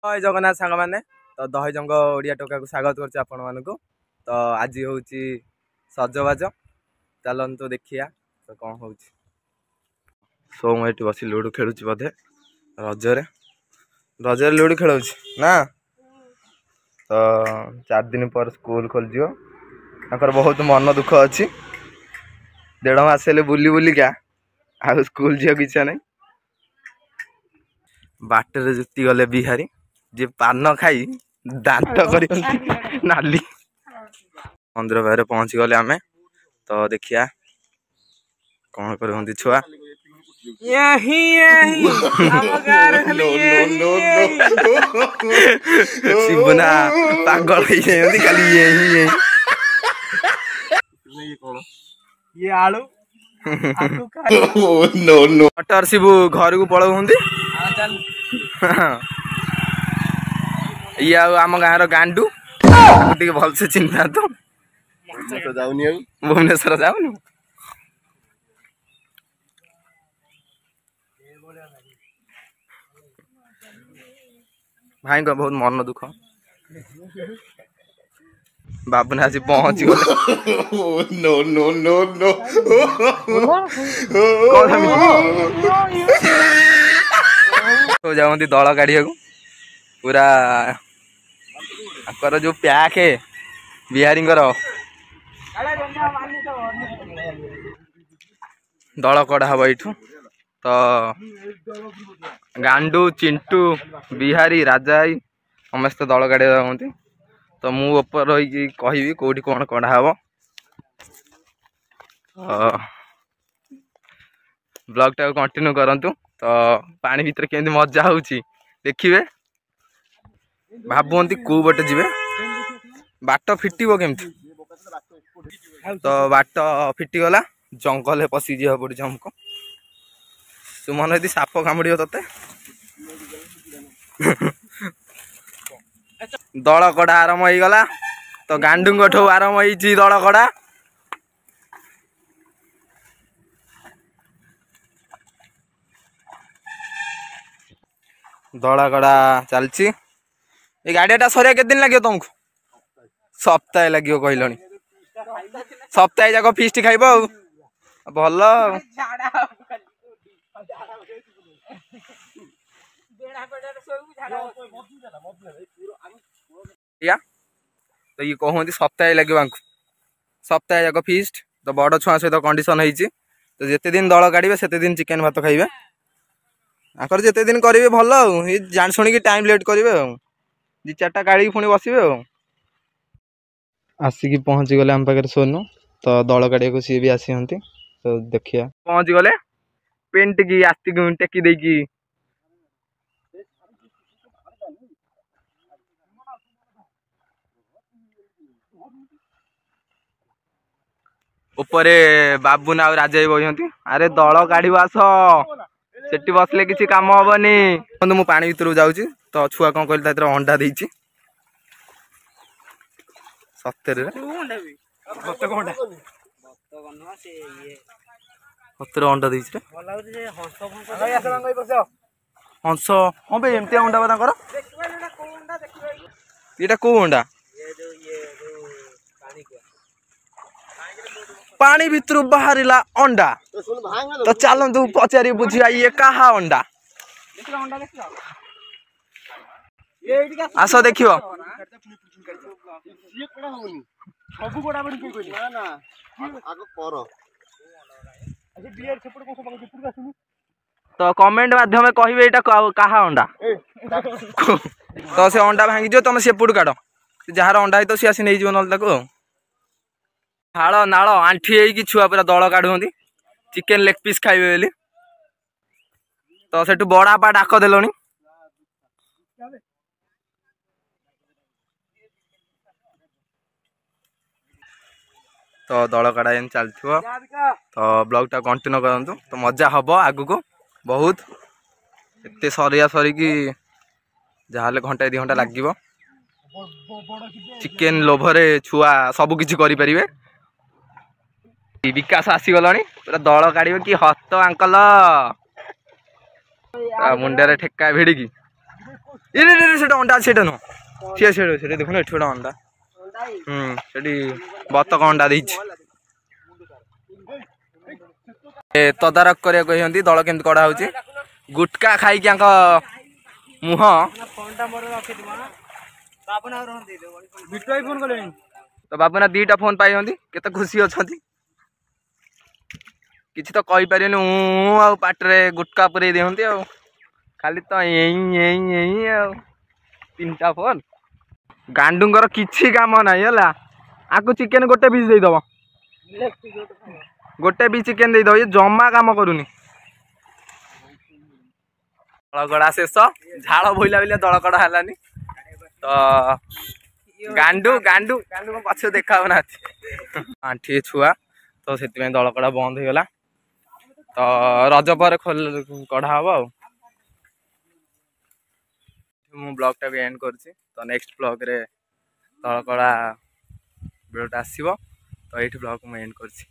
जय जगन्नाथ सांग मैंने तो दही जंग ओडिया टोका को स्वागत कर तो आज हूँ सजबाज चलतु देखिया तो कौन हो सो मुझे बस लुडो खेलुँ बोधे रजरे रजरे लुडो खेल ना तो 4 दिन पर स्कूल खोल बहुत मन दुख अच्छी 1.5 मास बुली बुलिका आ स्कूल झील की इच्छा नहीं बाटर जुति गले बिहारी जे पान खाई दांत कर नाली मंदिर बाहर पहुंची गले आमे तो देखिया कौन कर छुआ शिवना पागल खाली ये आलू मटर शिबू घर को पलाऊ ये आम गाँव गांडू भलसे चिन्ह तो भुवनेश्वर जाऊनी भाई को बहुत मन दुख बाबूना आज पहुंची गले नो नो नो नो तो जाऊँगी दल काढ़िया पूरा आकर जो प्याक है बिहारी दल कड़ा हम यू तो गांडू चिंटू बिहारी राजाई समस्त दल काढ़ा जाती तो मु ऊपर रही कहि कौटी कौन कड़ा हम ब्लॉग टा कंटिन्यू करंतु तो पानी भीतर केमती मजा होची देखिए भावती कौ बटे जी बाट फिटो केमती तो बाट फिटीगला जंगल पशि जा पड़ी हमको सुमन यदि साप कामुड़ ते दल कड़ा आरंभ हो गला तो गांडू ठू आरंभ हो दल कड़ा दला कड़ा चलची ये गाड़िया सरिया के दिन लगे तुमको सप्ताह लगे कहल सप्ताह जाक फिस्ट खाइब भल तो ये कहते सप्ताह लगे सप्ताह जाक फिस्ट तो बड़ छुआ सहित कंडीशन होती तो जिते दिन दल काढ़े से दिन चिकेन भात खाइबे आकर जिते दिन करेंगे भल जान शुणी टाइम लेट करेंगे 2-4टा गाड़ी पुणी बसवे आसिकी पहुँची गले आम पाखे सोनू तो दल काढ़िया को सी भी आसी तो देखिया पहुँची गले पेंट की आस्तिक टेकी देकी ऊपर बाबूना आ राजा बही अरे दल काढ़ आस सेठी बसले किसी काम हेनी मु पानी भीतर जाऊँगी तो छुआ कौन कहते अंडा देती सतरे अंडा देती हंस हाँ भाई एमती अंडा बार ये कौ अंडा पानी भीतर बाहर अंडा तो चलतु पचारि बुझा ये कहा अंडा आस देख तो कमेंट माध्यम कहे कहा अंडा तो से अंडा भांगी तुम सेपटू काट जार अंडा तो सी आसी नहीं ना हाड़ नाड़ आंठी छुआ पूरा दल काढ़ुंती चिकेन लेग पीस खाइबे बोली तो सेठू बड़ा बा डाक देलनी तो दल काढ़ा एन चलथिबो तो ब्लॉग टा कंटिन्यू करंतु तो मजा हबो आगु को बहुत एते सरिया सरिकी जहाले घंटा 2 घंटा लागिबो चिकेन लोभरे छुआ सब किछि करि परिबे विकास आसीगला पूरा दल काढ़ कि हत आंकल मुंडे ठेका भिड़ी সেটা অন্ডা সেটা নুহ সেটা দেখুন এଠି ଗୋଟେ ଅଣ୍ଡା ସେଠି ବତକ ଅଣ୍ଡା ଦେଇଛି ତଦାରଖ କରିବାକୁ କହିଛନ୍ତି ଦଳ କେମିତି କଢା ହଉଛି ଗୁଟକା ଖାଇକି ଆଙ୍କ ମୁହଁ ତ ବାବୁନା ଦିଟା ଫୋନ ପାଇଛନ୍ତି କେତେ ଖୁସି ଅଛନ୍ତି କିଛି ତ କହିପାରିବେନି ଆଉ ପାଟିରେ ଗୁଟକା ପୁରେଇ ଦିଅନ୍ତି ଆଉ ଖାଲି ତ ଏଇ ଆଉ ତିନିଟା ଫୋନ ଗାଣ୍ଡୁଙ୍କର କିଛି କାମ ନାହିଁ ହେଲା ଆକୁ ଚିକେନ ଗୋଟେ ପିସ୍ ଦେଇଦବ ଗୋଟେ ପିସ୍ ଚିକେନ ଦେଇଦବ ଇଏ ଜମା କାମ କରୁନି ଦଳକଡା ଶେଷ ଝାଳ ବୋଇଲା ବୋଇଲା ଦଳକଡା ହେଲାନି ତ ଗାଣ୍ଡୁ ପଛ ଦେଖା ହଉନାହାନ୍ତି ଆଣ୍ଠିଏ ଛୁଆ ତ ସେଥିପାଇଁ ଦଳକଡା ବନ୍ଦ ହେଇଗଲା ତ ରଜ ପରେ କଢା ହବ ଆଉ ମୁଁ ବ୍ଲଗ ଟାକୁ ଏଣ୍ଡ କରୁଛି ତ ନେକ୍ସଟ ବ୍ଲଗରେ ଦଳକଡା ଭିଡ଼ିଓଟା ଆସିବ ତ ଏଇଠି ବ୍ଲଗ ମୁଁ ଏଣ୍ଡ କରୁଛି।